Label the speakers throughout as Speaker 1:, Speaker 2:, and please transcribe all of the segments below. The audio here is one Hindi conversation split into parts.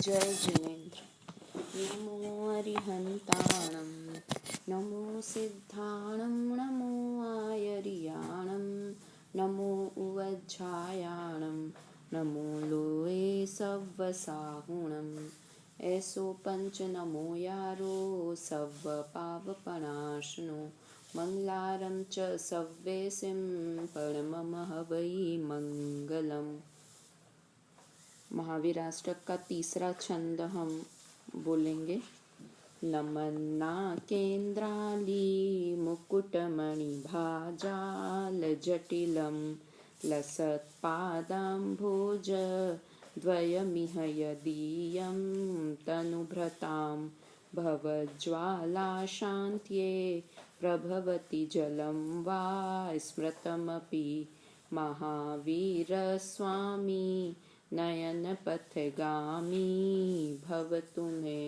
Speaker 1: जय जिनेन्द्र। नमो अरिहन्ताणं नमो सिद्धाणं नमो आयर्याणं नमो उवज्झायाणं नमो लोये सव्वसाहुणं ऐसो पंच नमो यारो सव्व पावपणाशनो मंगलारं च सव्वेसिं परममः वै मंगलम्। महावीर अष्टक का तीसरा छंद हम बोलेंगे। नमन्ना केन्द्राली मुकुटमणिभाजाल जटिलं लसत्पादाम्भोज द्वयमिह यदीयं तनुभृतां भवज्ज्वालाशान्त्ये प्रभवति जलं वा स्मृतमपि महावीरस्वामी नयन पथगामी भवतु मे।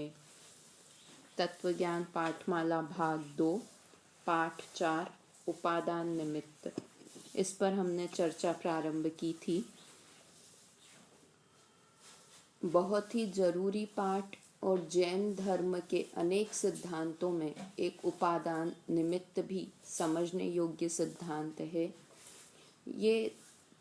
Speaker 1: तत्वज्ञान पाठमाला भाग 2 पाठ 4 उपादान निमित्त। इस पर हमने चर्चा प्रारंभ की थी। बहुत ही जरूरी पाठ और जैन धर्म के अनेक सिद्धांतों में एक उपादान निमित्त भी समझने योग्य सिद्धांत है। ये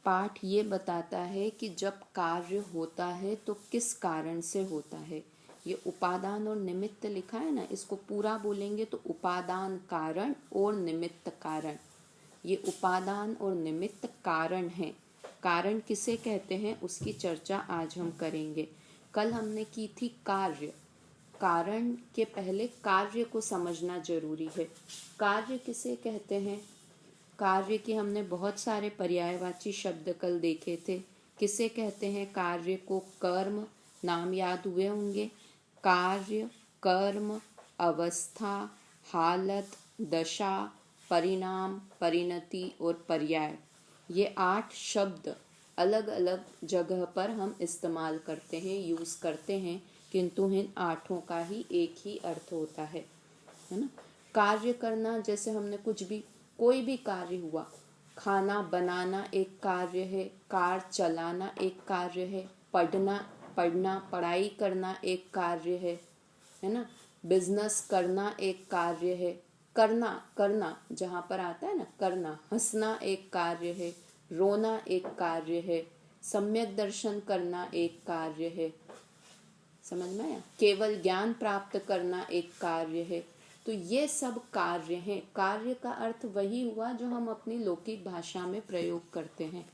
Speaker 1: पाठ ये बताता है कि जब कार्य होता है तो किस कारण से होता है। ये उपादान और निमित्त लिखा है ना, इसको पूरा बोलेंगे तो उपादान कारण और निमित्त कारण। ये उपादान और निमित्त कारण है। कारण किसे कहते हैं उसकी चर्चा आज हम करेंगे। कल हमने की थी कार्य। कारण के पहले कार्य को समझना जरूरी है। कार्य किसे कहते हैं? कार्य के हमने बहुत सारे पर्यायवाची शब्द कल देखे थे। किसे कहते हैं कार्य को? कर्म, नाम याद हुए होंगे। कार्य, कर्म, अवस्था, हालत, दशा, परिणाम, परिणति और पर्याय, ये 8 शब्द अलग अलग जगह पर हम इस्तेमाल करते हैं, यूज करते हैं, किंतु इन 8 का ही एक ही अर्थ होता है ना। कार्य करना, जैसे हमने कोई भी कार्य हुआ, खाना बनाना एक कार्य है, कार चलाना एक कार्य है, पढ़ाई करना एक कार्य है ना, बिजनेस करना एक कार्य है, करना जहाँ पर आता है ना करना, हंसना एक कार्य है, रोना एक कार्य है, सम्यक दर्शन करना एक कार्य है। समझ में आया? केवल ज्ञान प्राप्त करना एक कार्य है। तो ये सब कार्य हैं। कार्य का अर्थ वही हुआ जो हम अपनी लौकिक भाषा में प्रयोग करते हैं।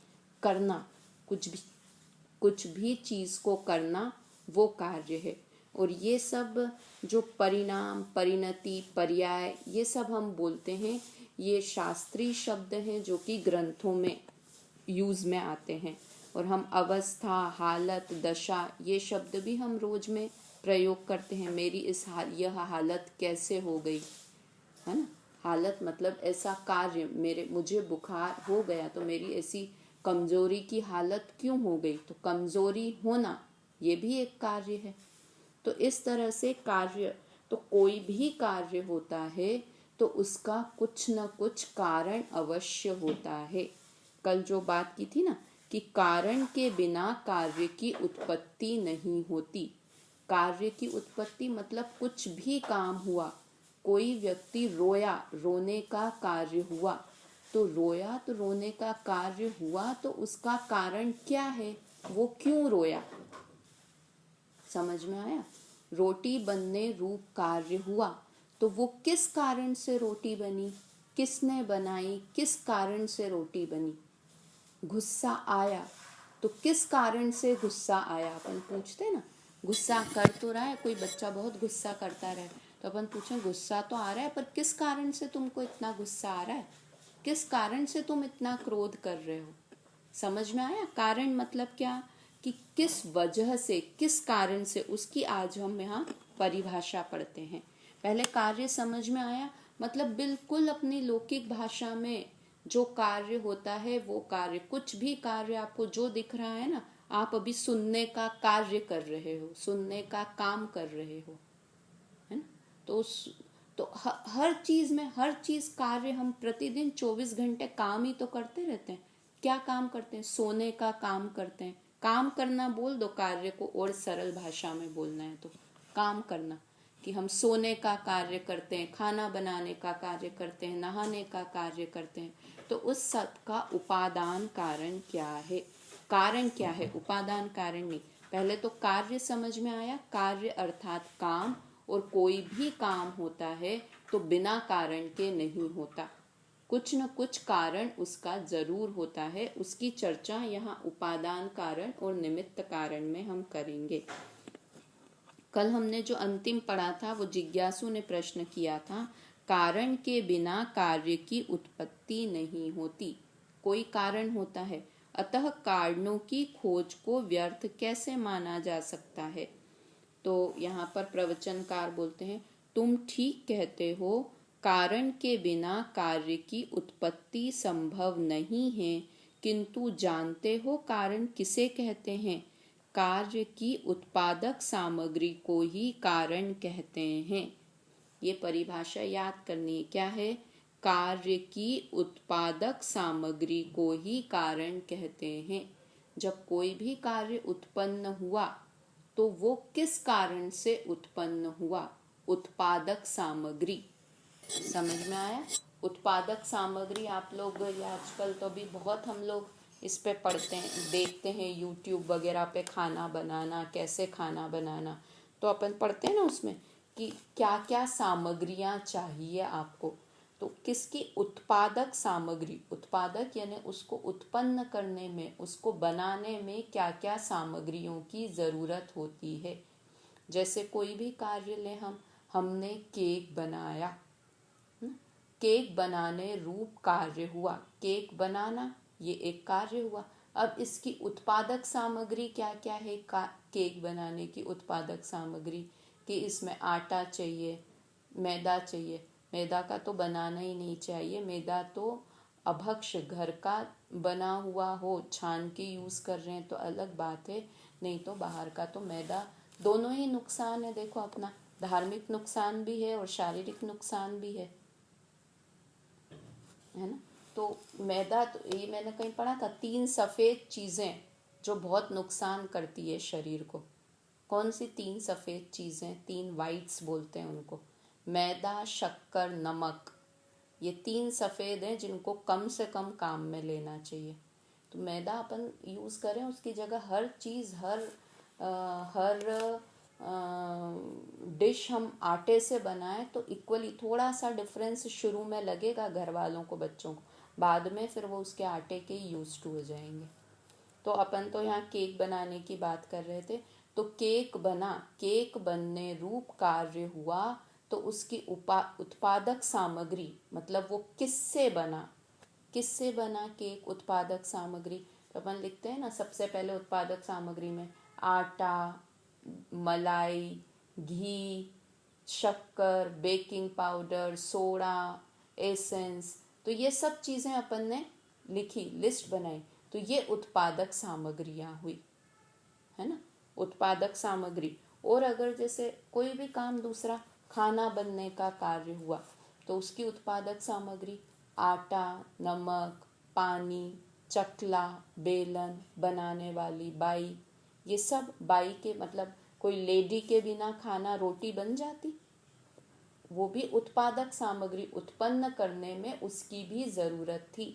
Speaker 1: करना, कुछ भी चीज को करना, वो कार्य है। और ये सब जो परिणाम, परिणति, पर्याय, ये सब हम बोलते हैं, ये शास्त्रीय शब्द हैं जो कि ग्रंथों में यूज में आते हैं। और हम अवस्था, हालत, दशा, ये शब्द भी हम रोज में प्रयोग करते हैं। मेरी यह हालत कैसे हो गई, है ना। हालत मतलब ऐसा कार्य, मुझे बुखार हो गया तो मेरी ऐसी कमजोरी की हालत क्यों हो गई, तो कमजोरी होना ये भी एक कार्य है। तो इस तरह से कार्य, तो कोई भी कार्य होता है तो उसका कुछ न कुछ कारण अवश्य होता है। कल जो बात की थी ना कि कारण के बिना कार्य की उत्पत्ति नहीं होती। कार्य की उत्पत्ति मतलब कुछ भी काम हुआ, कोई व्यक्ति रोया, रोने का कार्य हुआ, तो रोया तो रोने का कार्य हुआ, तो उसका कारण क्या है, वो क्यों रोया। समझ में आया? रोटी बनने रूप कार्य हुआ, तो वो किस कारण से रोटी बनी, किसने बनाई, किस कारण से रोटी बनी। गुस्सा आया, तो किस कारण से गुस्सा आया। अपन पूछते ना, गुस्सा कर तो रहा है कोई बच्चा, बहुत गुस्सा करता रहे, तो अपन पूछें गुस्सा तो आ रहा है, पर किस कारण से तुमको इतना गुस्सा आ रहा है, किस कारण से तुम इतना क्रोध कर रहे हो। समझ में आया? कारण मतलब क्या, कि किस वजह से, किस कारण से, उसकी आज हम यहाँ परिभाषा पढ़ते हैं। पहले कार्य समझ में आया, मतलब बिल्कुल अपनी लौकिक भाषा में जो कार्य होता है वो कार्य। कुछ भी कार्य आपको जो दिख रहा है ना, आप अभी सुनने का कार्य कर रहे हो, सुनने का काम कर रहे हो, है ना। तो हर चीज में, हर चीज कार्य। हम प्रतिदिन 24 घंटे काम ही तो करते रहते हैं। क्या काम करते हैं? सोने का काम करते हैं, काम करना बोल दो कार्य को, और सरल भाषा में बोलना है तो काम करना, कि हम सोने का कार्य करते हैं, खाना बनाने का कार्य करते हैं, नहाने का कार्य करते हैं, तो उस सब का उपादान कारण क्या है, कारण क्या है, उपादान कारण नहीं। पहले तो कार्य समझ में आया, कार्य अर्थात काम, और कोई भी काम होता है तो बिना कारण के नहीं होता, कुछ न कुछ कारण उसका जरूर होता है। उसकी चर्चा यहाँ उपादान कारण और निमित्त कारण में हम करेंगे। कल हमने जो अंतिम पढ़ा था वो जिज्ञासु ने प्रश्न किया था, कारण के बिना कार्य की उत्पत्ति नहीं होती, कोई कारण होता है, अतः कारणों की खोज को व्यर्थ कैसे माना जा सकता है। तो यहाँ पर प्रवचनकार बोलते हैं, तुम ठीक कहते हो, कारण के बिना कार्य की उत्पत्ति संभव नहीं है, किंतु जानते हो कारण किसे कहते हैं, कार्य की उत्पादक सामग्री को ही कारण कहते हैं। ये परिभाषा याद करनी है, क्या है, कार्य की उत्पादक सामग्री को ही कारण कहते हैं। जब कोई भी कार्य उत्पन्न हुआ तो वो किस कारण से उत्पन्न हुआ, उत्पादक सामग्री, समझ में आया। उत्पादक सामग्री आप लोग आजकल तो भी बहुत हम लोग इस पे पढ़ते हैं, देखते हैं यूट्यूब वगैरह पे, खाना बनाना, कैसे खाना बनाना, तो अपन पढ़ते हैं ना उसमें कि क्या क्या सामग्रियां चाहिए आपको, तो किसकी उत्पादक सामग्री, उत्पादक यानी उसको उत्पन्न करने में, उसको बनाने में क्या क्या सामग्रियों की ज़रूरत होती है। जैसे कोई भी कार्य ले, हमने केक बनाया, केक बनाने रूप कार्य हुआ, केक बनाना ये एक कार्य हुआ। अब इसकी उत्पादक सामग्री क्या क्या है, केक बनाने की उत्पादक सामग्री, कि इसमें आटा चाहिए, मैदा चाहिए, मैदा का तो बनाना ही नहीं चाहिए, मैदा तो अभक्ष घर का बना हुआ हो, छान के यूज़ कर रहे हैं तो अलग बात है, नहीं तो बाहर का तो मैदा, दोनों ही नुकसान है। देखो अपना धार्मिक नुकसान भी है और शारीरिक नुकसान भी है ना। तो मैदा, तो ये मैंने कहीं पढ़ा था, 3 सफ़ेद चीज़ें जो बहुत नुकसान करती है शरीर को। कौन सी 3 सफ़ेद चीज़ें, 3 वाइट्स बोलते हैं उनको, मैदा, शक्कर, नमक, ये 3 सफ़ेद हैं जिनको कम से कम काम में लेना चाहिए। तो मैदा अपन यूज़ करें, उसकी जगह हर चीज़, हर डिश हम आटे से बनाएं तो इक्वली, थोड़ा सा डिफरेंस शुरू में लगेगा घर वालों को, बच्चों को, बाद में फिर वो उसके आटे के यूज टू हो जाएंगे। तो अपन तो यहाँ केक बनाने की बात कर रहे थे, तो केक बना, केक बनने रूप कार्य हुआ, तो उसकी उत्पादक सामग्री, मतलब वो किससे बना, किससे बना केक, उत्पादक सामग्री, तो अपन लिखते हैं ना सबसे पहले उत्पादक सामग्री में आटा, मलाई, घी, शक्कर, बेकिंग पाउडर, सोडा, एसेंस, तो ये सब चीज़ें अपन ने लिखी, लिस्ट बनाई, तो ये उत्पादक सामग्रियाँ हुई, है ना, उत्पादक सामग्री। और अगर जैसे कोई भी काम दूसरा, खाना बनने का कार्य हुआ, तो उसकी उत्पादक सामग्री आटा, नमक, पानी, चकला, बेलन, बनाने वाली बाई, ये सब बाई के मतलब कोई लेडी के बिना खाना, रोटी बन जाती, वो भी उत्पादक सामग्री, उत्पन्न करने में उसकी भी ज़रूरत थी,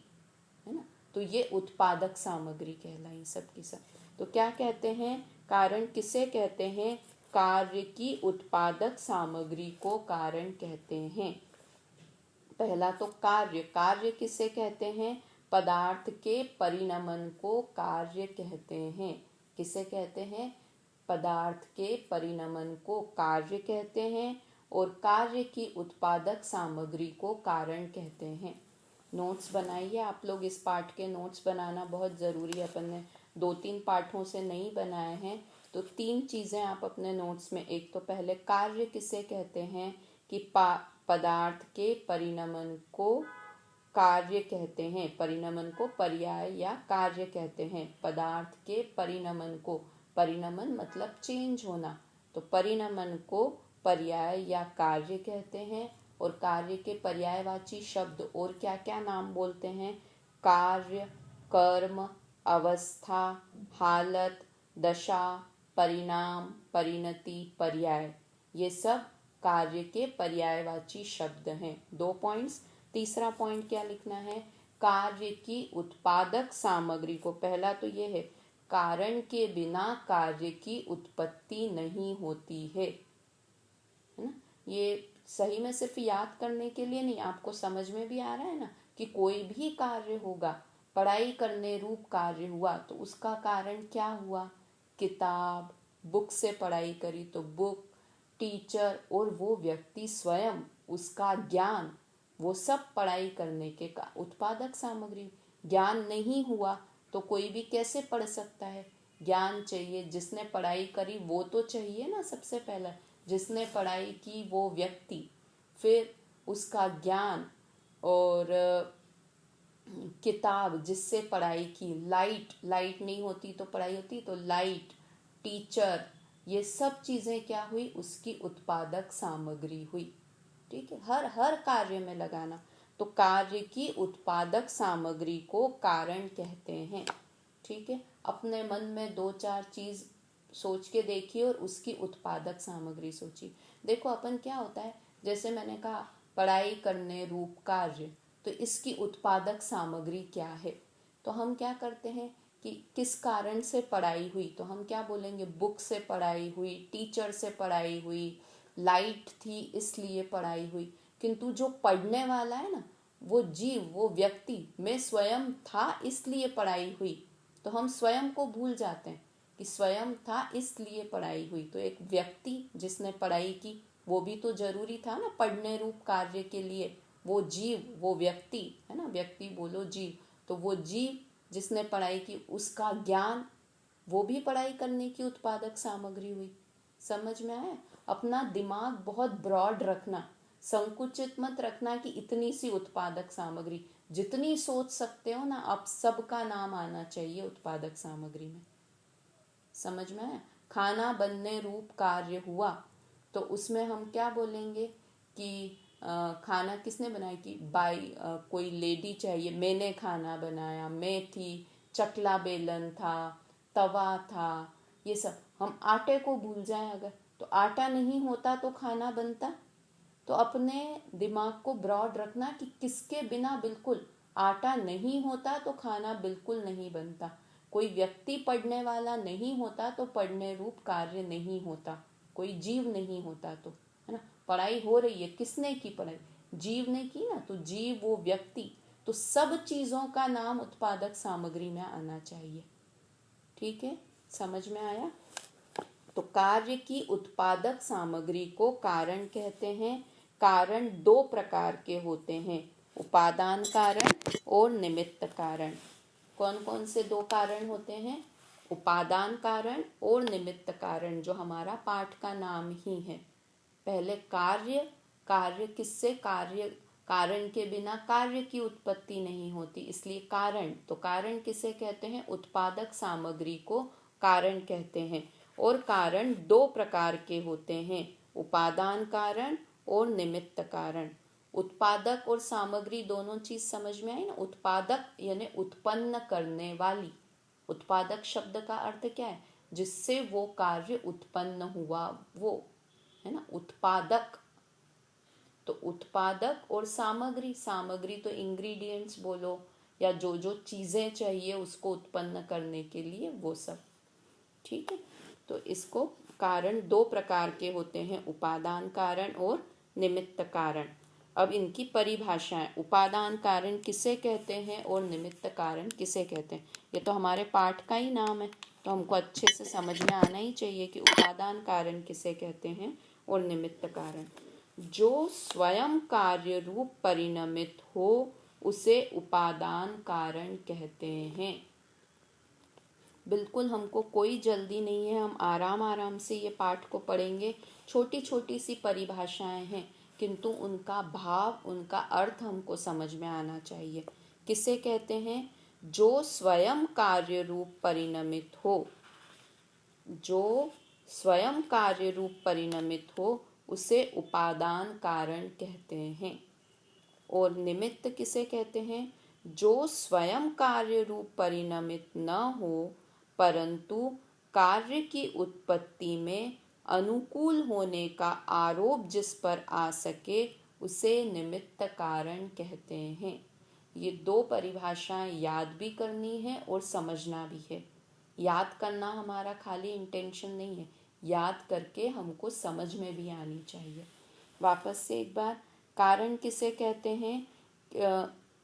Speaker 1: है ना। तो ये उत्पादक सामग्री कहलाई सब की सब। तो क्या कहते हैं, कारण किसे कहते हैं, कार्य की उत्पादक सामग्री को कारण कहते हैं। पहला तो कार्य, कार्य किसे कहते हैं, पदार्थ के परिणमन को कार्य कहते हैं। किसे कहते हैं, पदार्थ के परिणमन को कार्य कहते हैं, और कार्य की उत्पादक सामग्री को कारण कहते हैं। नोट्स बनाइए आप लोग, इस पाठ के नोट्स बनाना बहुत ज़रूरी है, अपन ने 2-3 पाठों से नहीं बनाए हैं, तो 3 चीज़ें आप अपने नोट्स में, एक तो पहले कार्य किसे कहते हैं, कि पदार्थ के परिणमन को कार्य कहते हैं, परिणमन को पर्याय या कार्य कहते हैं, पदार्थ के परिणमन को, परिणमन मतलब चेंज होना, तो परिणमन को पर्याय या कार्य कहते हैं। और कार्य के पर्यायवाची शब्द और क्या क्या नाम बोलते हैं, कार्य, कर्म, अवस्था, हालत, दशा, परिणाम, परिणति, पर्याय, ये सब कार्य के पर्यायवाची शब्द हैं। 2 पॉइंट्स। तीसरा पॉइंट क्या लिखना है? कार्य की उत्पादक सामग्री को, पहला तो ये है, कारण के बिना कार्य की उत्पत्ति नहीं होती है ना। ये सही में सिर्फ याद करने के लिए नहीं, आपको समझ में भी आ रहा है ना कि कोई भी कार्य होगा, पढ़ाई करने रूप कार्य हुआ तो उसका कारण क्या हुआ? किताब, बुक से पढ़ाई करी तो बुक, टीचर और वो व्यक्ति स्वयं, उसका ज्ञान, वो सब पढ़ाई करने के का उत्पादक सामग्री। ज्ञान नहीं हुआ तो कोई भी कैसे पढ़ सकता है? ज्ञान चाहिए, जिसने पढ़ाई करी वो तो चाहिए ना सबसे पहले, जिसने पढ़ाई की वो व्यक्ति, फिर उसका ज्ञान, और किताब जिससे पढ़ाई की, लाइट, लाइट नहीं होती तो पढ़ाई होती तो लाइट, टीचर, ये सब चीज़ें क्या हुई? उसकी उत्पादक सामग्री हुई। ठीक है, हर हर कार्य में लगाना। तो कार्य की उत्पादक सामग्री को कारण कहते हैं। ठीक है, अपने मन में 2-4 चीज सोच के देखिए और उसकी उत्पादक सामग्री सोचिए। देखो अपन क्या होता है, जैसे मैंने कहा पढ़ाई करने रूप कार्य, तो इसकी उत्पादक सामग्री क्या है? तो हम क्या करते हैं कि किस कारण से पढ़ाई हुई, तो हम क्या बोलेंगे? बुक से पढ़ाई हुई, टीचर से पढ़ाई हुई, लाइट थी इसलिए पढ़ाई हुई। किंतु जो पढ़ने वाला है ना, वो जीव, वो व्यक्ति, मैं स्वयं था इसलिए पढ़ाई हुई, तो हम स्वयं को भूल जाते हैं कि स्वयं था इसलिए पढ़ाई हुई। तो एक व्यक्ति जिसने पढ़ाई की, वो भी तो जरूरी था ना पढ़ने रूप कार्य के लिए। वो जीव, वो व्यक्ति है ना, व्यक्ति बोलो जीव, तो वो जीव जिसने पढ़ाई की, उसका ज्ञान, वो भी पढ़ाई करने की उत्पादक सामग्री हुई। समझ में आया? अपना दिमाग बहुत ब्रॉड रखना, संकुचित मत रखना कि इतनी सी उत्पादक सामग्री। जितनी सोच सकते हो ना, आप सबका नाम आना चाहिए उत्पादक सामग्री में। समझ में आया? खाना बनने रूप कार्य हुआ तो उसमें हम क्या बोलेंगे कि खाना किसने बनाया? कि कोई लेडी चाहिए, मैंने खाना बनाया, मैं थी, चकला बेलन था, तवा था, ये सब। हम आटे को भूल जाएं अगर, तो आटा नहीं होता तो खाना बनता। तो अपने दिमाग को ब्रॉड रखना कि किसके बिना बिल्कुल आटा नहीं होता तो खाना बिल्कुल नहीं बनता। कोई व्यक्ति पढ़ने वाला नहीं होता तो पढ़ने रूप कार्य नहीं होता, कोई जीव नहीं होता तो, है ना। पढ़ाई हो रही है, किसने की पढ़ाई? जीव ने की ना, तो जीव, वो व्यक्ति, तो सब चीजों का नाम उत्पादक सामग्री में आना चाहिए। ठीक है, समझ में आया? तो कार्य की उत्पादक सामग्री को कारण कहते हैं। कारण 2 प्रकार के होते हैं, उपादान कारण और निमित्त कारण। कौन कौन से 2 कारण होते हैं? उपादान कारण और निमित्त कारण, जो हमारा पाठ का नाम ही है। पहले कार्य, कार्य किससे? कार्य, कारण के बिना कार्य की उत्पत्ति नहीं होती, इसलिए कारण। तो कारण किसे कहते हैं? उत्पादक सामग्री को कारण कहते हैं। और कारण 2 प्रकार के होते हैं, उपादान कारण और निमित्त कारण। उत्पादक और सामग्री दोनों चीज समझ में आई ना। उत्पादक यानी उत्पन्न करने वाली। उत्पादक शब्द का अर्थ क्या है? जिससे वो कार्य उत्पन्न हुआ, वो है ना उत्पादक। तो उत्पादक और सामग्री, सामग्री तो इंग्रेडिएंट्स बोलो, या जो जो चीजें चाहिए उसको उत्पन्न करने के लिए, वो सब। ठीक है, तो इसको कारण 2 प्रकार के होते हैं, उपादान कारण और निमित्त कारण। अब इनकी परिभाषाएं, उपादान कारण किसे कहते हैं और निमित्त कारण किसे कहते हैं, ये तो हमारे पाठ का ही नाम है, तो हमको अच्छे से समझ में आना ही चाहिए कि उपादान कारण किसे कहते हैं और निमित्त कारण। जो स्वयं कार्य रूप परिणमित हो उसे उपादान कारण कहते हैं। बिल्कुल हमको कोई जल्दी नहीं है, हम आराम आराम से ये पाठ को पढ़ेंगे। छोटी छोटी सी परिभाषाएं हैं, किंतु उनका भाव, उनका अर्थ हमको समझ में आना चाहिए। किसे कहते हैं? जो स्वयं कार्य रूप परिणमित हो, जो स्वयं कार्य रूप परिणमित हो उसे उपादान कारण कहते हैं। और निमित्त किसे कहते हैं? जो स्वयं कार्य रूप परिणमित न हो परंतु कार्य की उत्पत्ति में अनुकूल होने का आरोप जिस पर आ सके उसे निमित्त कारण कहते हैं। ये दो परिभाषाएं याद भी करनी है और समझना भी है। याद करना हमारा खाली इंटेंशन नहीं है, याद करके हमको समझ में भी आनी चाहिए। वापस से एक बार, कारण किसे कहते हैं?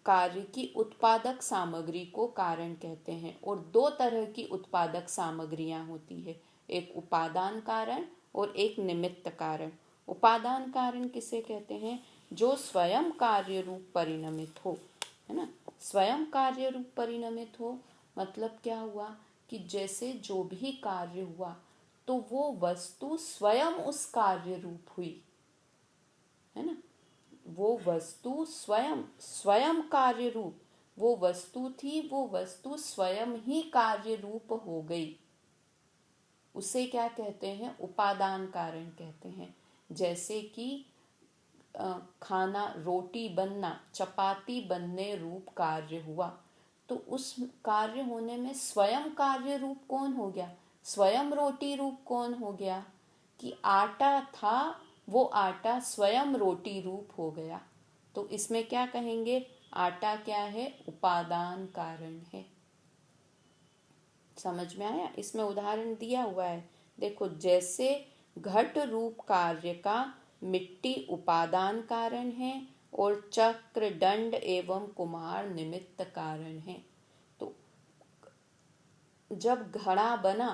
Speaker 1: कार्य की उत्पादक सामग्री को कारण कहते हैं। और दो तरह की उत्पादक सामग्रियां होती है, एक उपादान कारण और एक निमित्त कारण। उपादान कारण किसे कहते हैं? जो स्वयं कार्य रूप परिणमित हो, है ना। स्वयं कार्य रूप परिणमित हो मतलब क्या हुआ कि जैसे जो भी कार्य हुआ तो वो वस्तु स्वयं उस कार्य रूप हुई, है ना। वो वस्तु स्वयं स्वयं कार्य रूप, वो वस्तु थी, वो वस्तु स्वयं ही कार्य रूप हो गई। उसे क्या कहते हैं? उपादान कारण कहते हैं। जैसे कि खाना, रोटी बनना, चपाती बनने रूप कार्य हुआ, तो उस कार्य होने में स्वयं कार्य रूप कौन हो गया? स्वयं रोटी रूप कौन हो गया? कि आटा था, वो आटा स्वयं रोटी रूप हो गया। तो इसमें क्या कहेंगे? आटा क्या है? उपादान कारण है। समझ में आया? इसमें उदाहरण दिया हुआ है, देखो। जैसे घट रूप कार्य का मिट्टी उपादान कारण है और चक्र, दंड एवं कुम्हार निमित्त कारण है। तो जब घड़ा बना,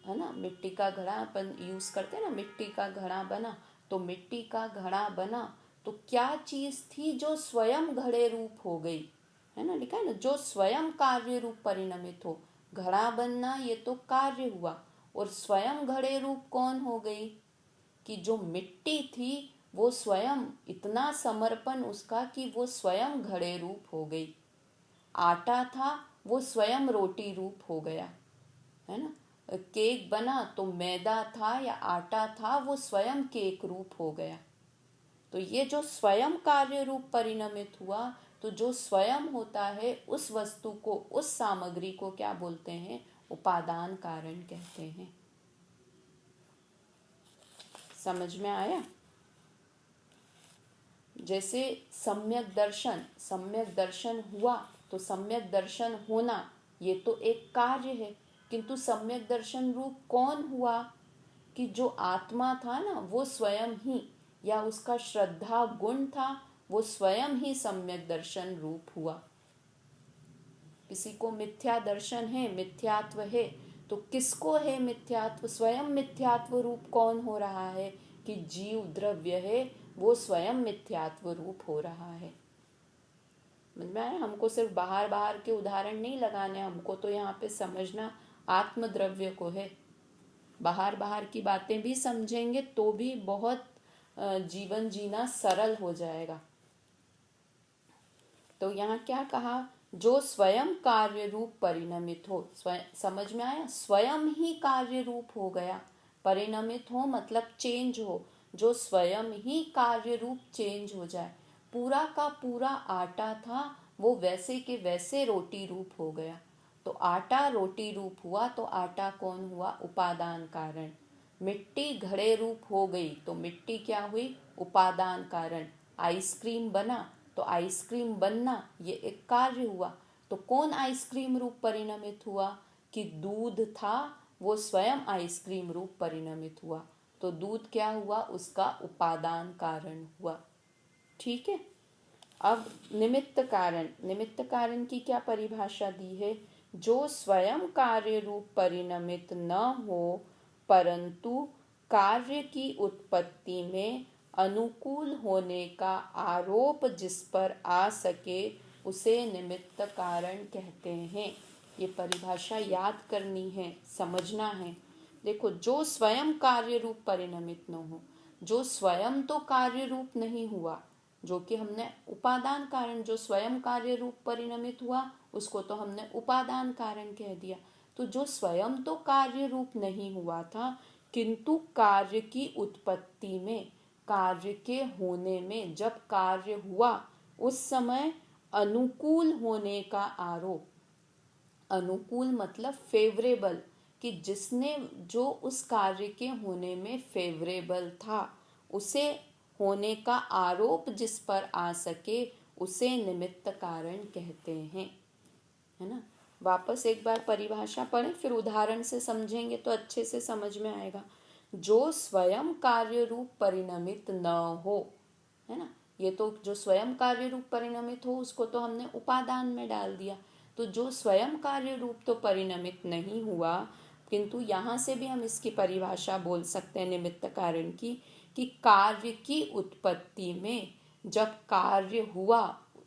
Speaker 1: है ना, मिट्टी का घड़ा अपन यूज करते हैं ना, मिट्टी का घड़ा बना, तो मिट्टी का घड़ा बना तो क्या चीज थी जो स्वयं घड़े रूप हो गई, है ना। लिखा है ना, जो स्वयं कार्य रूप परिणमित हो। घड़ा बनना ये तो कार्य हुआ, और स्वयं घड़े रूप कौन हो गई? कि जो मिट्टी थी वो स्वयं, इतना समर्पण उसका कि वो स्वयं घड़े रूप हो गई। आटा था, वो स्वयं रोटी रूप हो गया, है ना। केक बना तो मैदा था या आटा था, वो स्वयं केक रूप हो गया। तो ये जो स्वयं कार्य रूप परिणमित हुआ, तो जो स्वयं होता है उस वस्तु को, उस सामग्री को क्या बोलते हैं? उपादान कारण कहते हैं। समझ में आया? जैसे सम्यक दर्शन, सम्यक दर्शन हुआ, तो सम्यक दर्शन होना ये तो एक कार्य है, किंतु सम्यक दर्शन रूप कौन हुआ? कि जो आत्मा था ना, वो स्वयं ही, या उसका श्रद्धा गुण था, वो स्वयं ही सम्यक दर्शन रूप हुआ। किसी को मिथ्या दर्शन है, मिथ्यात्व है, तो किसको है मिथ्यात्व? स्वयं मिथ्यात्व रूप कौन हो रहा है? कि जीव द्रव्य है, वो स्वयं मिथ्यात्व रूप हो रहा है। समझ में आया? हमको सिर्फ बाहर बाहर के उदाहरण नहीं लगाने, हमको तो यहाँ पे समझना आत्म द्रव्य को है। बाहर बाहर की बातें भी समझेंगे तो भी बहुत जीवन जीना सरल हो जाएगा। तो यहाँ क्या कहा? जो स्वयं कार्य रूप परिणमित हो। समझ में आया? स्वयं ही कार्य रूप हो गया। परिणमित हो मतलब चेंज हो, जो स्वयं ही कार्य रूप चेंज हो जाए। पूरा का पूरा आटा था, वो वैसे के वैसे रोटी रूप हो गया। तो आटा रोटी रूप हुआ, तो आटा कौन हुआ? उपादान कारण। मिट्टी घड़े रूप हो गई, तो मिट्टी क्या हुई? उपादान कारण। आइसक्रीम बना, तो आइसक्रीम बनना ये एक कार्य हुआ। तो कौन आइसक्रीम रूप परिणमित हुआ? कि दूध था, वो स्वयं आइसक्रीम रूप परिणमित हुआ। तो दूध क्या हुआ? उसका उपादान कारण हुआ। ठीक है। अब निमित्त कारण, निमित्त कारण की क्या परिभाषा दी है? जो स्वयं कार्य रूप परिणमित न हो परंतु कार्य की उत्पत्ति में अनुकूल होने का आरोप जिस पर आ सके उसे निमित्त कारण कहते हैं। ये परिभाषा याद करनी है, समझना है। देखो, जो स्वयं कार्य रूप परिणमित न हो, जो स्वयं तो कार्य रूप नहीं हुआ, जो कि हमने उपादान कारण, जो स्वयं कार्य रूप परिणमित हुआ उसको तो हमने उपादान कारण कह दिया। तो जो स्वयं तो कार्य रूप नहीं हुआ था, किंतु कार्य की उत्पत्ति में, कार्य के होने में, जब कार्य हुआ उस समय अनुकूल होने का आरोप। अनुकूल मतलब फेवरेबल, कि जिसने जो उस कार्य के होने में फेवरेबल था, उसे होने का आरोप जिस पर आ सके, उसे निमित्त कारण कहते हैं, है ना। वापस एक बार परिभाषा पढ़ें, फिर उदाहरण से समझेंगे तो अच्छे से समझ में आएगा। जो स्वयं कार्य रूप परिणमित न हो, है ना। ये तो जो स्वयं कार्य रूप परिणमित हो उसको तो हमने उपादान में डाल दिया। तो जो स्वयं कार्य रूप तो परिणमित नहीं हुआ, किंतु यहाँ से भी हम इसकी परिभाषा बोल सकते हैं निमित्त कारण की, कि कार्य की उत्पत्ति में, जब कार्य हुआ,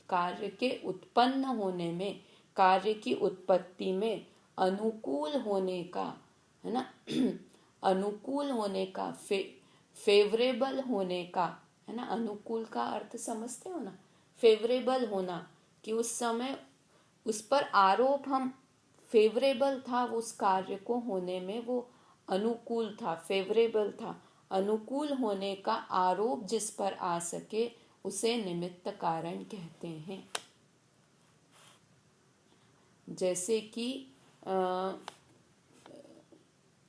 Speaker 1: कार्य के उत्पन्न होने में, कार्य की उत्पत्ति में अनुकूल होने का, है ना, अनुकूल होने का, फेवरेबल होने का, है ना। अनुकूल का अर्थ समझते हो ना, फेवरेबल होना, कि उस समय उस पर आरोप हम फेवरेबल था, उस कार्य को होने में वो अनुकूल था, फेवरेबल था। अनुकूल होने का आरोप जिस पर आ सके उसे निमित्त कारण कहते हैं। जैसे कि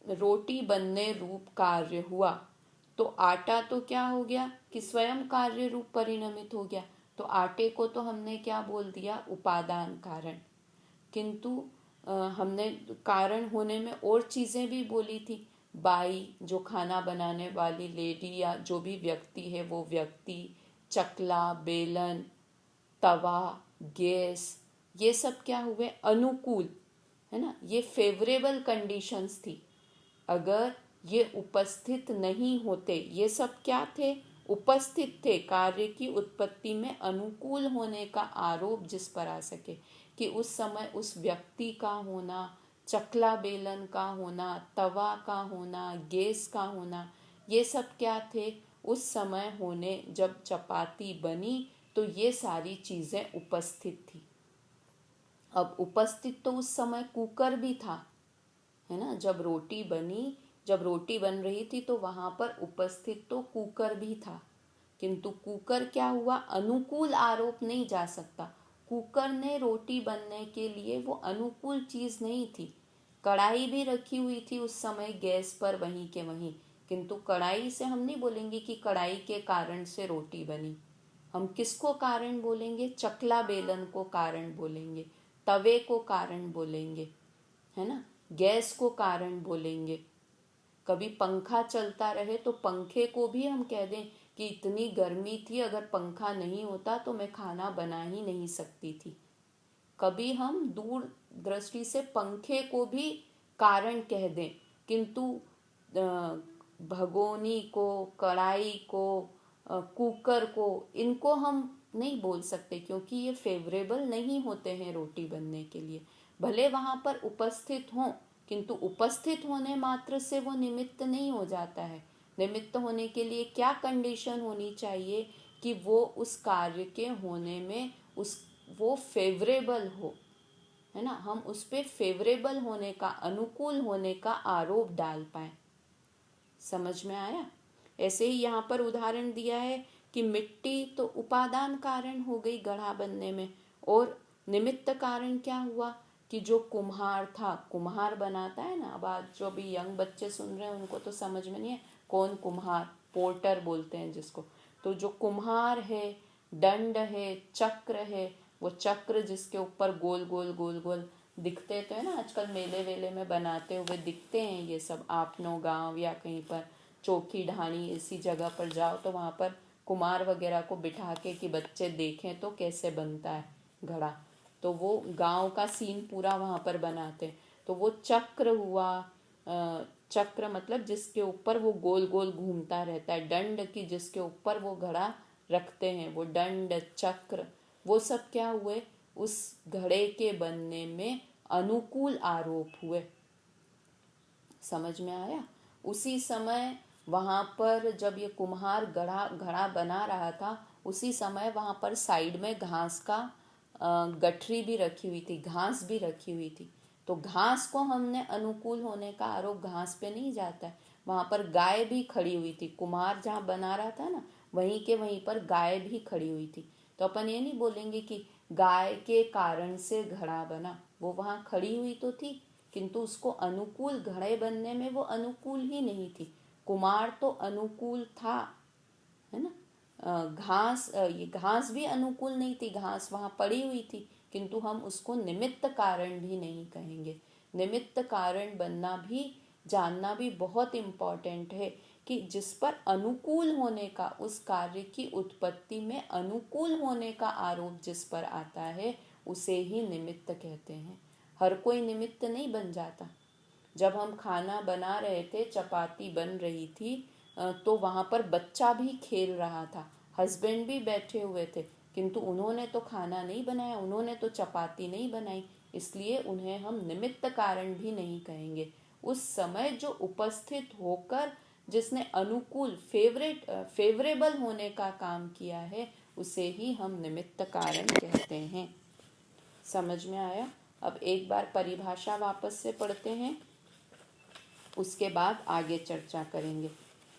Speaker 1: रोटी बनने रूप कार्य हुआ, तो आटा तो क्या हो गया कि स्वयं कार्य रूप परिणमित हो गया, तो आटे को तो हमने क्या बोल दिया, उपादान कारण। किंतु हमने कारण होने में और चीज़ें भी बोली थी। बाई, जो खाना बनाने वाली लेडी या जो भी व्यक्ति है वो व्यक्ति, चकला, बेलन, तवा, गैस, ये सब क्या हुए, अनुकूल, है ना। ये फेवरेबल कंडीशंस थी। अगर ये उपस्थित नहीं होते, ये सब क्या थे, उपस्थित थे, कार्य की उत्पत्ति में अनुकूल होने का आरोप जिस पर आ सके, कि उस समय उस व्यक्ति का होना, चकला बेलन का होना, तवा का होना, गैस का होना, ये सब क्या थे, उस समय होने, जब चपाती बनी तो ये सारी चीज़ें उपस्थित थी। अब उपस्थित तो उस समय कुकर भी था, है ना। जब रोटी बनी, जब रोटी बन रही थी तो वहाँ पर उपस्थित तो कुकर भी था, किंतु कुकर क्या हुआ, अनुकूल आरोप नहीं जा सकता। कुकर ने रोटी बनने के लिए वो अनुकूल चीज़ नहीं थी। कढ़ाई भी रखी हुई थी उस समय गैस पर वहीं के वहीं, किंतु कढ़ाई से हम नहीं बोलेंगे कि कढ़ाई के कारण से रोटी बनी। हम किसको कारण बोलेंगे, चकला बेलन को कारण बोलेंगे, तवे को कारण बोलेंगे, है ना, गैस को कारण बोलेंगे। कभी पंखा चलता रहे तो पंखे को भी हम कह दें कि इतनी गर्मी थी, अगर पंखा नहीं होता तो मैं खाना बना ही नहीं सकती थी। कभी हम दूर दृष्टि से पंखे को भी कारण कह दें, किंतु भगोनी को, कढ़ाई को, कुकर को, इनको हम नहीं बोल सकते, क्योंकि ये फेवरेबल नहीं होते हैं रोटी बनने के लिए। भले वहाँ पर उपस्थित हों, किंतु उपस्थित होने मात्र से वो निमित्त नहीं हो जाता है। निमित्त होने के लिए क्या कंडीशन होनी चाहिए, कि वो उस कार्य के होने में वो फेवरेबल हो, है ना। हम उस पर फेवरेबल होने का, अनुकूल होने का आरोप डाल पाए। समझ में आया। ऐसे ही यहाँ पर उदाहरण दिया है कि मिट्टी तो उपादान कारण हो गई घड़ा बनने में, और निमित्त कारण क्या हुआ, कि जो कुम्हार था, कुम्हार बनाता है ना। अब आज जो भी यंग बच्चे सुन रहे हैं उनको तो समझ में नहीं है कौन कुम्हार, पोर्टर बोलते हैं जिसको। तो जो कुम्हार है, दंड है, चक्र है, वो चक्र जिसके ऊपर गोल गोल गोल गोल दिखते तो है ना, आजकल मेले वेले में बनाते हुए दिखते हैं ये सब। आपनो गांव या कहीं पर चौकी ढाणी ऐसी जगह पर जाओ तो वहाँ पर कुम्हार वगैरह को बिठा के कि बच्चे देखें तो कैसे बनता है घड़ा, तो वो गांव का सीन पूरा वहाँ पर बनाते हैं। तो वो चक्र हुआ, चक्र मतलब जिसके ऊपर वो गोल गोल घूमता रहता है, दंड की जिसके ऊपर वो घड़ा रखते हैं, वो दंड, चक्र, वो सब क्या हुए, उस घड़े के बनने में अनुकूल आरोप हुए। समझ में आया। उसी समय वहाँ पर जब ये कुम्हार घड़ा बना रहा था, उसी समय वहाँ पर साइड में घास का गठरी भी रखी हुई थी, घास भी रखी हुई थी। तो घास को हमने अनुकूल होने का आरोप घास पे नहीं जाता है। वहाँ पर गाय भी खड़ी हुई थी, कुम्हार जहाँ बना रहा था ना, वहीं के वहीं पर गाय भी खड़ी हुई थी। तो अपन ये नहीं बोलेंगे कि गाय के कारण से घड़ा बना। वो वहाँ खड़ी हुई तो थी, किंतु उसको अनुकूल घड़े बनने में वो अनुकूल ही नहीं थी। कुमार तो अनुकूल था, है ना। ये घास भी अनुकूल नहीं थी, घास वहाँ पड़ी हुई थी, किंतु हम उसको निमित्त कारण भी नहीं कहेंगे। निमित्त कारण बनना भी, जानना भी बहुत इम्पोर्टेंट है कि जिस पर अनुकूल होने का, उस कार्य की उत्पत्ति में अनुकूल होने का आरोप जिस पर आता है, उसे ही निमित्त कहते हैं। हर कोई निमित्त नहीं बन जाता। जब हम खाना बना रहे थे, चपाती बन रही थी, तो वहाँ पर बच्चा भी खेल रहा था, हस्बैंड भी बैठे हुए थे, किंतु उन्होंने तो खाना नहीं बनाया, उन्होंने तो चपाती नहीं बनाई, इसलिए उन्हें हम निमित्त कारण भी नहीं कहेंगे। उस समय जो उपस्थित होकर जिसने अनुकूल फेवरेबल होने का काम किया है, उसे ही हम निमित्त कारण कहते हैं। समझ में आया? अब एक बार परिभाषा वापस से पढ़ते हैं, उसके बाद आगे चर्चा करेंगे।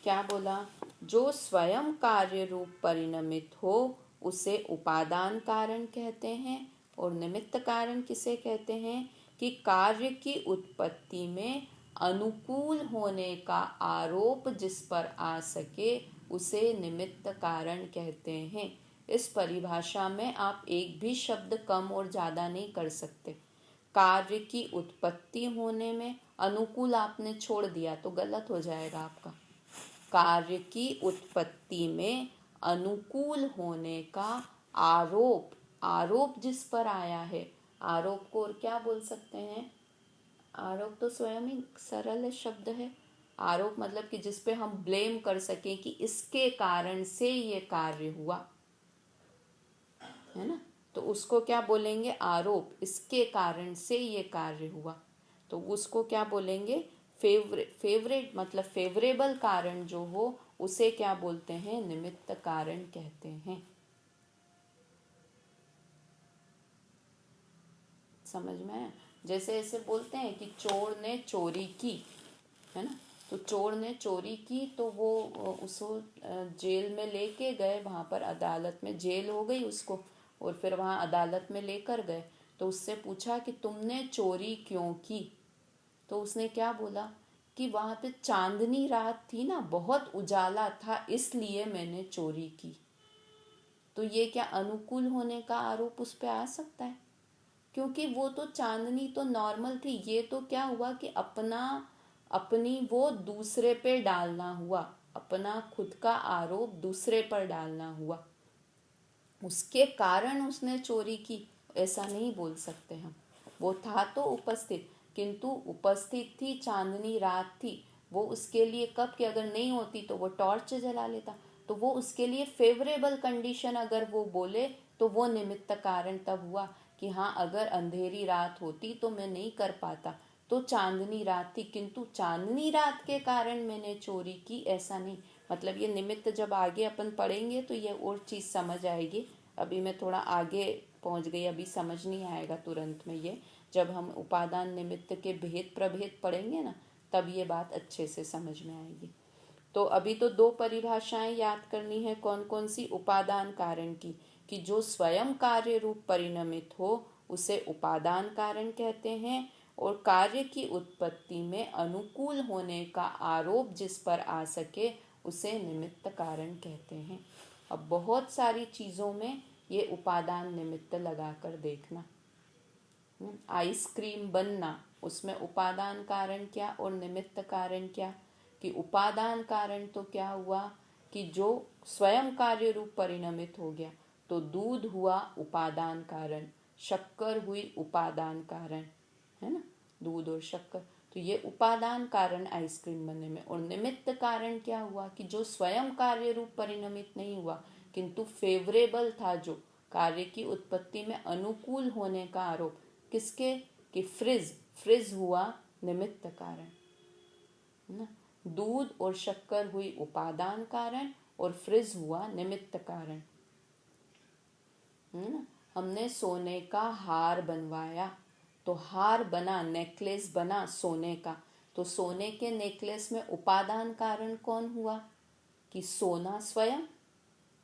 Speaker 1: क्या बोला? जो स्वयं कार्य रूप परिणमित हो उसे उपादान कारण कहते हैं। और निमित्त कारण किसे कहते हैं? कि कार्य की उत्पत्ति में अनुकूल होने का आरोप जिस पर आ सके, उसे निमित्त कारण कहते हैं। इस परिभाषा में आप एक भी शब्द कम और ज़्यादा नहीं कर सकते। कार्य की उत्पत्ति होने में अनुकूल आपने छोड़ दिया तो गलत हो जाएगा आपका। कार्य की उत्पत्ति में अनुकूल होने का आरोप, आरोप जिस पर आया है, आरोप को और क्या बोल सकते हैं? आरोप तो स्वयं ही सरल शब्द है। आरोप मतलब कि जिस पे हम ब्लेम कर सकें कि इसके कारण से ये कार्य हुआ, है ना। तो उसको क्या बोलेंगे? आरोप। इसके कारण से ये कार्य हुआ, तो उसको क्या बोलेंगे? फेवरेट मतलब फेवरेबल कारण जो हो, उसे क्या बोलते हैं? निमित्त कारण कहते हैं। समझ में आया? जैसे ऐसे बोलते हैं कि चोर ने चोरी की, है ना। तो चोर ने चोरी की तो वो उसको जेल में लेके गए, वहाँ पर अदालत में जेल हो गई उसको, और फिर वहाँ अदालत में लेकर गए तो उससे पूछा कि तुमने चोरी क्यों की? तो उसने क्या बोला कि वहाँ पे चांदनी रात थी ना, बहुत उजाला था, इसलिए मैंने चोरी की। तो ये क्या अनुकूल होने का आरोप उस पर आ सकता है? क्योंकि वो तो चांदनी तो नॉर्मल थी, ये तो क्या हुआ कि अपनी वो दूसरे पे डालना हुआ, अपना खुद का आरोप दूसरे पर डालना हुआ, उसके कारण उसने चोरी की, ऐसा नहीं बोल सकते हम। वो था तो उपस्थित, किंतु उपस्थित थी, चांदनी रात थी, वो उसके लिए कब कि अगर नहीं होती तो वो टॉर्च जला लेता, तो वो उसके लिए फेवरेबल कंडीशन अगर वो बोले तो वो निमित्त कारण तब हुआ कि हाँ, अगर अंधेरी रात होती तो मैं नहीं कर पाता, तो चांदनी रात थी, किंतु चांदनी रात के कारण मैंने चोरी की, ऐसा नहीं। मतलब ये निमित्त जब आगे अपन पढ़ेंगे तो ये और चीज़ समझ आएगी। अभी मैं थोड़ा आगे पहुंच गई, अभी समझ नहीं आएगा तुरंत में ये। जब हम उपादान निमित्त के भेद प्रभेद पढ़ेंगे ना, तब ये बात अच्छे से समझ में आएगी। तो अभी तो दो परिभाषाएं याद करनी है, कौन कौन सी? उपादान कारण की, कि जो स्वयं कार्य रूप परिणमित हो उसे उपादान कारण कहते हैं, और कार्य की उत्पत्ति में अनुकूल होने का आरोप जिस पर आ सके उसे निमित्त कारण कहते हैं। अब बहुत सारी चीज़ों में ये उपादान निमित्त लगा कर देखना। आइसक्रीम बनना, उसमें उपादान कारण क्या और निमित्त कारण क्या? कि उपादान कारण तो क्या हुआ कि जो स्वयं कार्य रूप परिणमित हो गया, तो दूध हुआ उपादान कारण, शक्कर हुई उपादान कारण, है ना, दूध और शक्कर। तो ये उपादान कारण आइसक्रीम बनने में। और निमित्त कारण क्या हुआ कि जो स्वयं कार्य रूप परिणमित नहीं हुआ, किंतु फेवरेबल था, जो कार्य की उत्पत्ति में अनुकूल होने का आरोप, किसके? कि फ्रिज हुआ निमित्त कारण, ना। दूध और शक्कर हुई उपादान कारण और फ्रिज हुआ निमित्त कारण, है ना। हमने सोने का हार बनवाया, तो हार बना, नेकलेस बना सोने का, तो सोने के नेकलेस में उपादान कारण कौन हुआ? कि सोना स्वयं,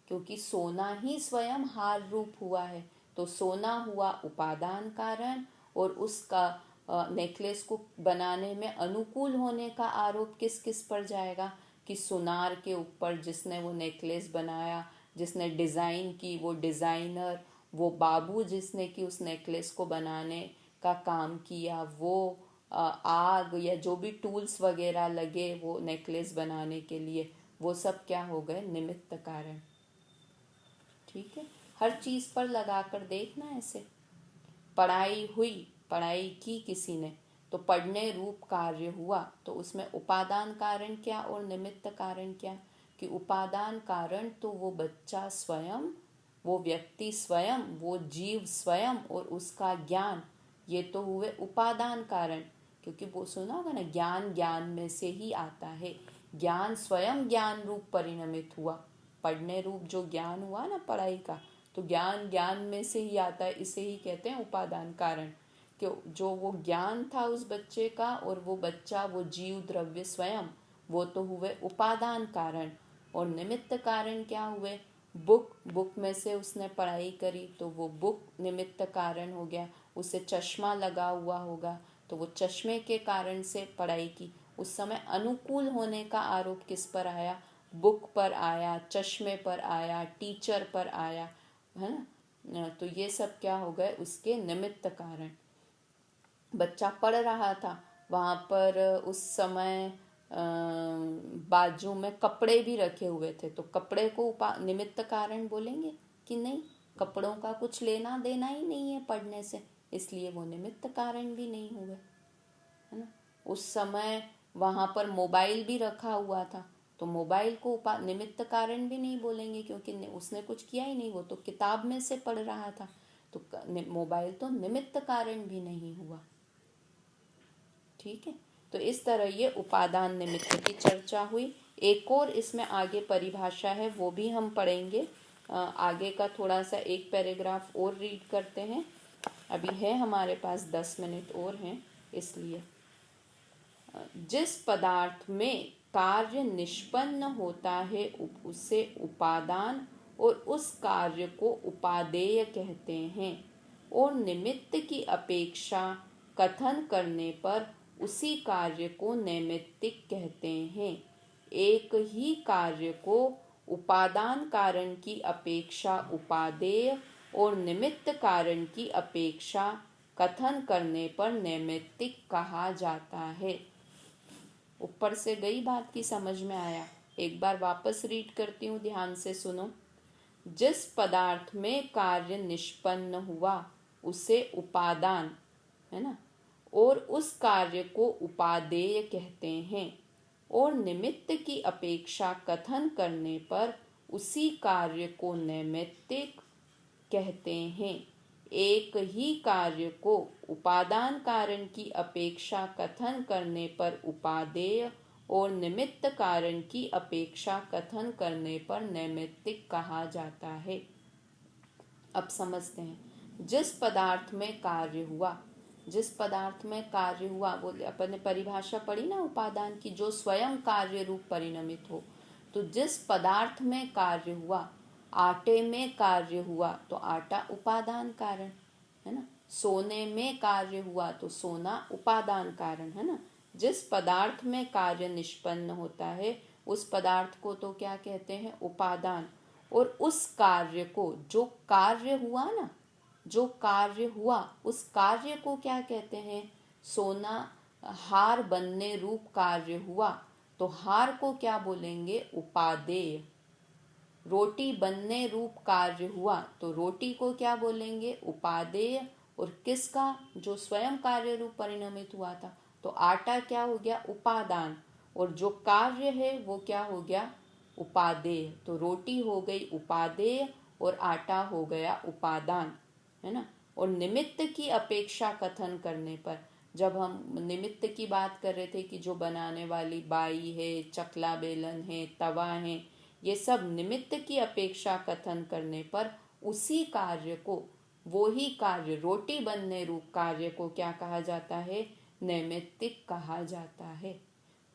Speaker 1: क्योंकि सोना ही स्वयं हार रूप हुआ है, तो सोना हुआ उपादान कारण, और उसका नेकलेस को बनाने में अनुकूल होने का आरोप किस किस पर जाएगा? कि सुनार के ऊपर, जिसने वो नेकलेस बनाया, जिसने डिज़ाइन की, वो डिज़ाइनर, वो बाबू जिसने कि उस नेकलेस को बनाने का काम किया, वो आग या जो भी टूल्स वगैरह लगे वो नेकलेस बनाने के लिए, वो सब क्या हो गए? निमित्त कारण। ठीक है, हर चीज़ पर लगा कर देखना ऐसे। पढ़ाई हुई, पढ़ाई की किसी ने, तो पढ़ने रूप कार्य हुआ, तो उसमें उपादान कारण क्या और निमित्त कारण क्या? कि उपादान कारण तो वो बच्चा स्वयं, वो व्यक्ति स्वयं, वो जीव स्वयं और उसका ज्ञान, ये तो हुए उपादान कारण। क्योंकि वो सुना होगा ना, ज्ञान ज्ञान में से ही आता है। ज्ञान स्वयं ज्ञान रूप परिणमित हुआ। पढ़ने रूप जो ज्ञान हुआ ना पढ़ाई का, तो ज्ञान ज्ञान में से ही आता है, इसे ही कहते हैं उपादान कारण। कि जो वो ज्ञान था उस बच्चे का, और वो बच्चा, वो जीव द्रव्य स्वयं, वो तो हुए उपादान कारण। और निमित्त कारण क्या हुए? बुक में से उसने पढ़ाई करी, तो वो बुक निमित्त कारण हो गया। उसे चश्मा लगा हुआ होगा, तो वो चश्मे के कारण से पढ़ाई की। उस समय अनुकूल होने का आरोप किस पर आया? बुक पर आया, चश्मे पर आया, टीचर पर आया, है ना। तो ये सब क्या हो गए? उसके निमित्त कारण। बच्चा पढ़ रहा था, वहाँ पर उस समय बाजू में कपड़े भी रखे हुए थे, तो कपड़े को निमित्त कारण बोलेंगे कि नहीं? कपड़ों का कुछ लेना देना ही नहीं है पढ़ने से, इसलिए वो निमित्त कारण भी नहीं हुए, है ना। उस समय वहाँ पर मोबाइल भी रखा हुआ था, तो मोबाइल को निमित्त कारण भी नहीं बोलेंगे, क्योंकि उसने कुछ किया ही नहीं, वो तो किताब में से पढ़ रहा था। तो मोबाइल तो निमित्त कारण भी नहीं हुआ। ठीक है, तो इस तरह ये उपादान निमित्त की चर्चा हुई। एक और इसमें आगे परिभाषा है, वो भी हम पढ़ेंगे। आगे का थोड़ा सा एक पैराग्राफ और रीड करते हैं। अभी है हमारे पास 10 मिनट और हैं, इसलिए जिस पदार्थ में कार्य निष्पन्न होता है उसे उपादान और उस कार्य को उपादेय कहते हैं, और निमित्त की अपेक्षा कथन करने पर उसी कार्य को नैमित्तिक कहते हैं। एक ही कार्य को उपादान कारण की अपेक्षा उपादेय और निमित्त कारण की अपेक्षा कथन करने पर नैमित्तिक कहा जाता है। ऊपर से गई बात की समझ में आया? एक बार वापस रीड करती हूँ, ध्यान से सुनो। जिस पदार्थ में कार्य निष्पन्न हुआ उसे उपादान, है ना, और उस कार्य को उपादेय कहते हैं, और निमित्त की अपेक्षा कथन करने पर उसी कार्य को नैमित्तिक कहते हैं। एक ही कार्य को उपादान कारण की अपेक्षा कथन करने पर उपादेय और निमित्त कारण की अपेक्षा कथन करने पर नैमित्तिक कहा जाता है। अब समझते हैं, जिस पदार्थ में कार्य हुआ, जिस पदार्थ में कार्य हुआ, वो अपन ने परिभाषा पढ़ी ना उपादान की, जो स्वयं कार्य रूप परिणमित हो। तो जिस पदार्थ में कार्य हुआ, आटे में कार्य हुआ तो आटा उपादान कारण, है ना। सोने में कार्य हुआ तो सोना उपादान कारण, है ना। जिस पदार्थ में कार्य निष्पन्न होता है उस पदार्थ को तो क्या कहते हैं? उपादान। और उस कार्य को, जो कार्य हुआ ना, जो कार्य हुआ उस कार्य को क्या कहते हैं? सोना हार बनने रूप कार्य हुआ, तो हार को क्या बोलेंगे? उपादेय। रोटी बनने रूप कार्य हुआ, तो रोटी को क्या बोलेंगे? उपादेय। और किसका? जो स्वयं कार्य रूप परिणमित हुआ था, तो आटा क्या हो गया? उपादान। और जो कार्य है वो क्या हो गया? उपादेय। तो रोटी हो गई उपादेय और आटा हो गया उपादान, है ना। और निमित्त की अपेक्षा कथन करने पर, जब हम निमित्त की बात कर रहे थे कि जो बनाने वाली बाई है, चकला बेलन है, तवा है, ये सब निमित्त की अपेक्षा कथन करने पर उसी कार्य को, वो ही कार्य, रोटी बनने रूप कार्य को क्या कहा जाता है? नैमित्तिक कहा जाता है।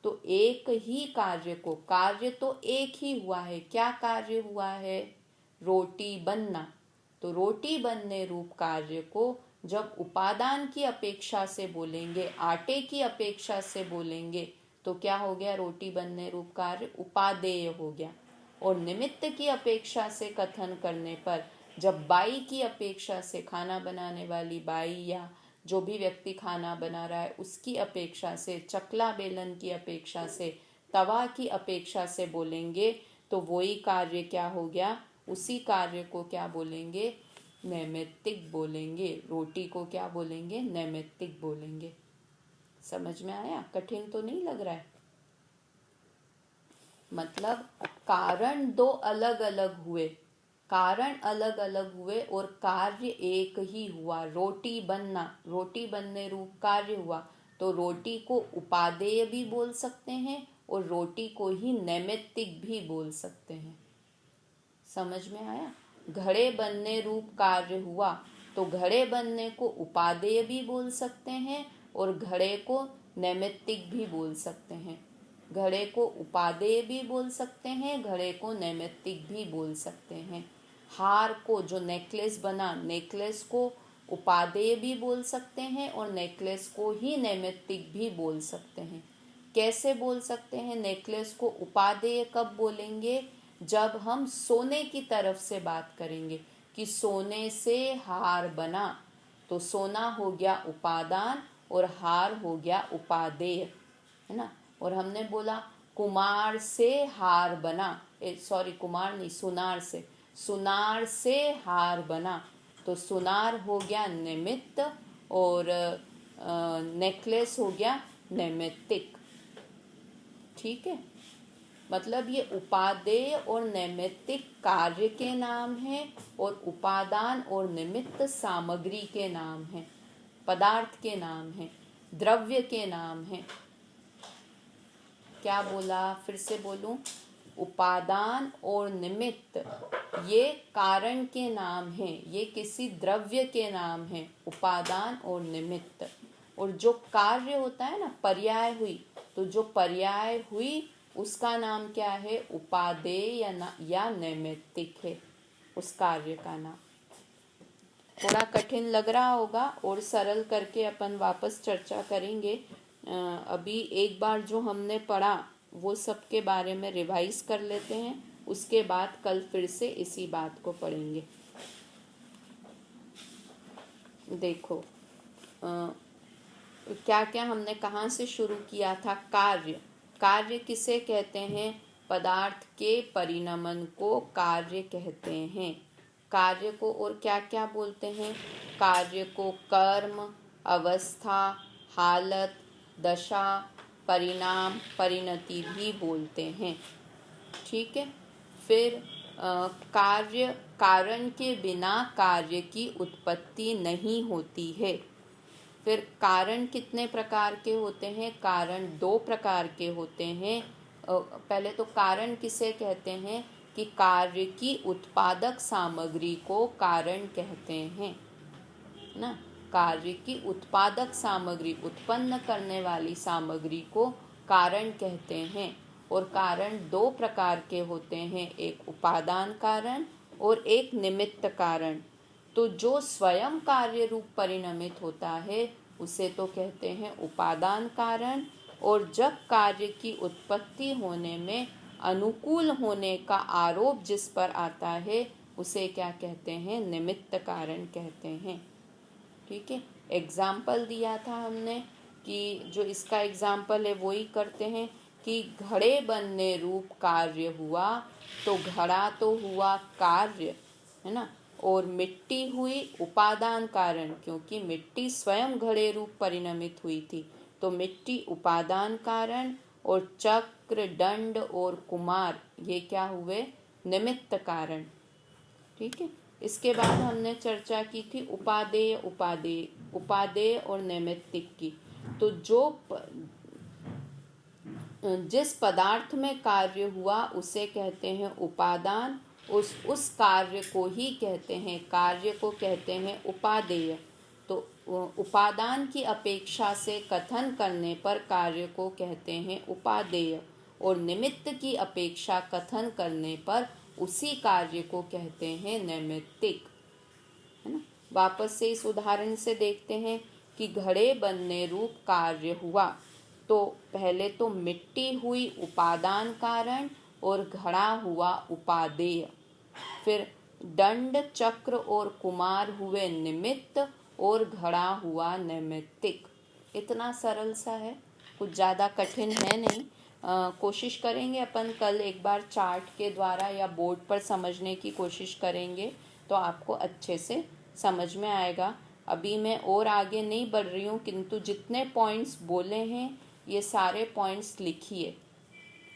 Speaker 1: तो एक ही कार्य को, कार्य तो एक ही हुआ है, क्या कार्य हुआ है? रोटी बनना। तो रोटी बनने रूप कार्य को जब उपादान की अपेक्षा से बोलेंगे, आटे की अपेक्षा से बोलेंगे, तो क्या हो गया? रोटी बनने रूप कार्य उपादेय हो गया। और निमित्त की अपेक्षा से कथन करने पर जब बाई की अपेक्षा से, खाना बनाने वाली बाई या जो भी व्यक्ति खाना बना रहा है उसकी अपेक्षा से, चकला बेलन की अपेक्षा से, तवा की अपेक्षा से बोलेंगे, तो वही कार्य क्या हो गया? उसी कार्य को क्या बोलेंगे? नैमित्तिक बोलेंगे। रोटी को क्या बोलेंगे? नैमित्तिक बोलेंगे। समझ में आया? कठिन तो नहीं लग रहा है? मतलब कारण दो अलग अलग हुए, कारण अलग अलग हुए और कार्य एक ही हुआ। रोटी बनना, रोटी बनने रूप कार्य हुआ, तो रोटी को उपादेय भी बोल सकते हैं और रोटी को ही नैमित्तिक भी बोल सकते हैं। समझ में आया? घड़े बनने रूप कार्य हुआ, तो घड़े बनने को उपादेय भी बोल सकते हैं और घड़े को नैमित्तिक भी बोल सकते हैं। घड़े को उपादेय भी बोल सकते हैं, घड़े को नैमित्तिक भी बोल सकते हैं। हार को, जो नेकलेस बना, नेकलेस को उपादेय भी बोल सकते हैं और नेकलेस को ही नैमित्तिक भी बोल सकते हैं। कैसे बोल सकते हैं? नेकलेस को उपादेय कब बोलेंगे? जब हम सोने की तरफ से बात करेंगे कि सोने से हार बना, तो सोना हो गया उपादान और हार हो गया उपादेय, है ना। और हमने बोला कुमार से हार बना, सॉरी कुमार नहीं, सुनार से, सुनार से हार बना, तो सुनार हो गया निमित्त और नेकलेस हो गया नैमित्तिक। ठीक है, मतलब ये उपादेय और नैमित्तिक कार्य के नाम हैं और उपादान और निमित्त सामग्री के नाम हैं, पदार्थ के नाम हैं, द्रव्य के नाम हैं। क्या बोला? फिर से बोलूं, उपादान और निमित्त ये कारण के नाम हैं, ये किसी द्रव्य के नाम हैं, उपादान और निमित्त। और जो कार्य होता है ना, पर्याय हुई, तो जो पर्याय हुई उसका नाम क्या है? उपादेय या नैमित्तिक है उस कार्य का नाम। थोड़ा कठिन लग रहा होगा और सरल करके अपन वापस चर्चा करेंगे। अभी एक बार जो हमने पढ़ा वो सब के बारे में रिवाइज कर लेते हैं, उसके बाद कल फिर से इसी बात को पढ़ेंगे। देखो क्या क्या हमने कहाँ से शुरू किया था? कार्य, कार्य किसे कहते हैं? पदार्थ के परिणमन को कार्य कहते हैं। कार्य को और क्या क्या बोलते हैं? कार्य को कर्म, अवस्था, हालत, दशा, परिणाम, परिणति भी बोलते हैं। ठीक है। फिर कार्य, कारण के बिना कार्य की उत्पत्ति नहीं होती है। फिर कारण कितने प्रकार के होते हैं? कारण दो प्रकार के होते हैं। पहले तो कारण किसे कहते हैं कि कार्य की उत्पादक सामग्री को कारण कहते हैं ना। कार्य की उत्पादक सामग्री, उत्पन्न करने वाली सामग्री को कारण कहते हैं। और कारण दो प्रकार के होते हैं, एक उपादान कारण और एक निमित्त कारण। तो जो स्वयं कार्य रूप परिणमित होता है उसे तो कहते हैं उपादान कारण, और जब कार्य की उत्पत्ति होने में अनुकूल होने का आरोप जिस पर आता है उसे क्या कहते हैं? निमित्त कारण कहते हैं। ठीक है। एग्जाम्पल दिया था हमने कि जो इसका एग्जाम्पल है वही करते हैं कि घड़े बनने रूप कार्य हुआ, तो घड़ा तो हुआ कार्य, है ना, और मिट्टी हुई उपादान कारण, क्योंकि मिट्टी स्वयं घड़े रूप परिणमित हुई थी, तो मिट्टी उपादान कारण, और चक्र, दंड और कुमार ये क्या हुए? निमित्त कारण। ठीक है। इसके बाद हमने चर्चा की थी उपादेय, उपादेय, उपादेय और नैमित्तिक की। तो जिस पदार्थ में कार्य हुआ उसे कहते हैं उपादान, उस कार्य को ही कहते हैं, कार्य को कहते हैं उपादेय। तो उपादान की अपेक्षा से कथन करने पर कार्य को कहते हैं उपादेय, और निमित्त की अपेक्षा कथन करने पर उसी कार्य को कहते हैं नैमित्तिक। है ना। वापस से इस उदाहरण से देखते हैं कि घड़े बनने रूप कार्य हुआ। तो पहले तो मिट्टी हुई उपादान कारण और घड़ा हुआ उपादेय, फिर दंड चक्र और कुमार हुए निमित्त और घड़ा हुआ नैमित्तिक। इतना सरल सा है, कुछ ज़्यादा कठिन है नहीं। कोशिश करेंगे अपन कल एक बार चार्ट के द्वारा या बोर्ड पर समझने की कोशिश करेंगे तो आपको अच्छे से समझ में आएगा। अभी मैं और आगे नहीं बढ़ रही हूँ, किंतु जितने पॉइंट्स बोले हैं ये सारे पॉइंट्स लिखिए।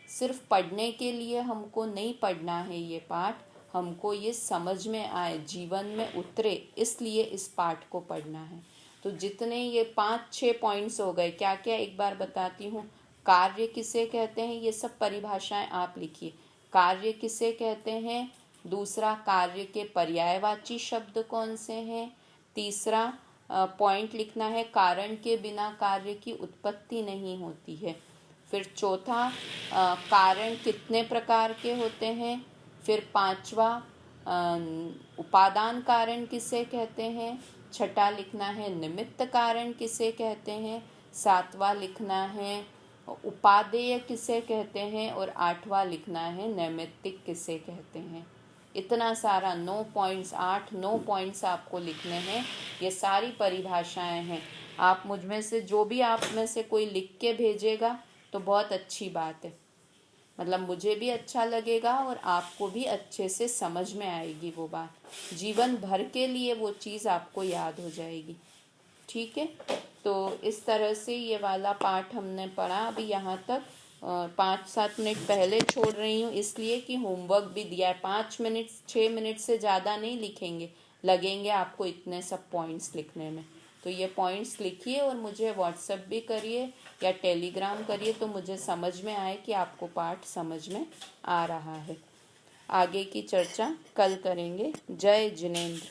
Speaker 1: सिर्फ पढ़ने के लिए हमको नहीं पढ़ना है ये पाठ, हमको ये समझ में आए, जीवन में उतरे, इसलिए इस पाठ को पढ़ना है। तो जितने ये 5-6 पॉइंट्स हो गए, क्या क्या एक बार बताती हूँ। कार्य किसे कहते हैं, ये सब परिभाषाएं आप लिखिए। कार्य किसे कहते हैं, दूसरा कार्य के पर्यायवाची शब्द कौन से हैं, तीसरा पॉइंट लिखना है कारण के बिना कार्य की उत्पत्ति नहीं होती है, फिर चौथा कारण कितने प्रकार के होते हैं, फिर पांचवा उपादान कारण किसे कहते हैं, छठा लिखना है निमित्त कारण किसे कहते हैं, सातवां लिखना है उपादेय किसे कहते हैं और आठवां लिखना है नैमित्तिक किसे कहते हैं। इतना सारा 9 पॉइंट्स, 8-9 पॉइंट्स आपको लिखने हैं। ये सारी परिभाषाएं हैं। आप मुझ में से जो भी आप में से कोई लिख के भेजेगा तो बहुत अच्छी बात है, मतलब मुझे भी अच्छा लगेगा और आपको भी अच्छे से समझ में आएगी वो बात, जीवन भर के लिए वो चीज़ आपको याद हो जाएगी। ठीक है, तो इस तरह से ये वाला पाठ हमने पढ़ा अभी यहाँ तक। 5-7 मिनट पहले छोड़ रही हूँ इसलिए कि होमवर्क भी दिया है। 5 मिनट 6 मिनट से ज़्यादा नहीं लिखेंगे, लगेंगे आपको इतने सब पॉइंट्स लिखने में। तो ये पॉइंट्स लिखिए और मुझे व्हाट्सएप भी करिए या टेलीग्राम करिए, तो मुझे समझ में आए कि आपको पाठ समझ में आ रहा है। आगे की चर्चा कल करेंगे। जय जिनेंद्र।